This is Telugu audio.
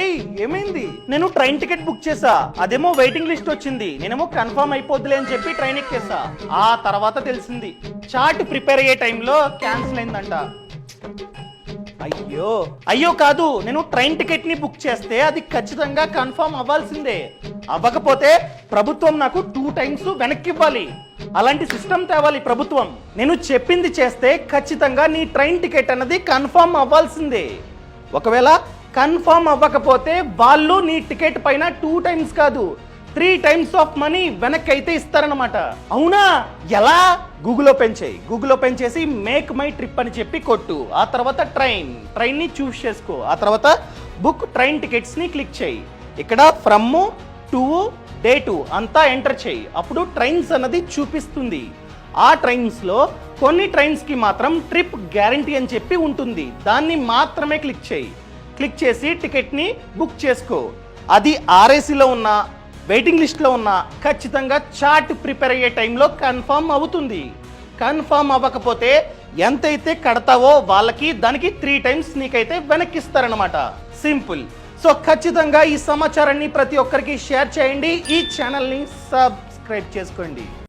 ఏయ్ ఏమైంది? నేను ట్రైన్ టికెట్ బుక్ చేసా, అదేమో వెయిటింగ్ లిస్ట్ వచ్చింది. నేనేమో కన్ఫర్మ్ అయిపోద్దులే అని చెప్పి ట్రైన్ ఎక్కేసా. ఆ తర్వాత తెలిసింది చార్ట్ ప్రిపేర్ అయ్యే టైంలో క్యాన్సిల్ అయిందంట. అయ్యో అయ్యో కాదు, నేను ట్రైన్ టికెట్ ని బుక్ చేస్తే అది ఖచ్చితంగా కన్ఫర్మ్ అవ్వాల్సిందే. అవ్వకపోతే ప్రభుత్వం నాకు 2 టైమ్స్ వెనక్కి ఇవ్వాలి. అలాంటి సిస్టమ్ తేవాలి ప్రభుత్వం. నేను చెప్పింది చేస్తే ఖచ్చితంగా నీ ట్రైన్ టికెట్ అన్నది కన్ఫర్మ్ అవ్వాల్సిందే. ఒకవేళ కన్ఫర్మ్ అవ్వకపోతే వాళ్ళు నీ టికెట్ పైన 2 టైమ్స్ కాదు 3 టైమ్స్ ఆఫ్ మనీ వెనక్కి అయితే ఇస్తారనమాట. అవునా? ఎలా? గూగుల్ ఓపెన్ చేసి మేక్ మై ట్రిప్ అని చెప్పి కొట్టు. ఆ తర్వాత ట్రైన్ ని చూస్ చేసుకో. ఆ తర్వాత బుక్ ట్రైన్ టికెట్స్ ని క్లిక్ చేయి. ఇక్కడ ఫ్రమ్ టు డేటు అంతా ఎంటర్ చేయి. అప్పుడు ట్రైన్స్ అన్నది చూపిస్తుంది. ఆ ట్రైన్స్ లో కొన్ని ట్రైన్స్ కి మాత్రం ట్రిప్ గ్యారంటీ అని చెప్పి ఉంటుంది. దాన్ని మాత్రమే క్లిక్ చేయి. క్లిక్ చేసి టికెట్ ని బుక్ చేసుకో. అది ఆర్ఏసీలో ఉన్న వెయిటింగ్ లిస్ట్లో ఉన్న ఖచ్చితంగా చార్ట్ ప్రిపేర్ అయ్యే టైంలో కన్ఫర్మ్ అవుతుంది. కన్ఫర్మ్ అవ్వకపోతే ఎంతైతే కడతావో వాళ్ళకి దానికి 3 టైమ్స్ నీకైతే వెనక్కిస్తారనమాట. సింపుల్. సో ఖచ్చితంగా ఈ సమాచారాన్ని ప్రతి ఒక్కరికి షేర్ చేయండి. ఈ ఛానల్ని సబ్స్క్రైబ్ చేసుకోండి.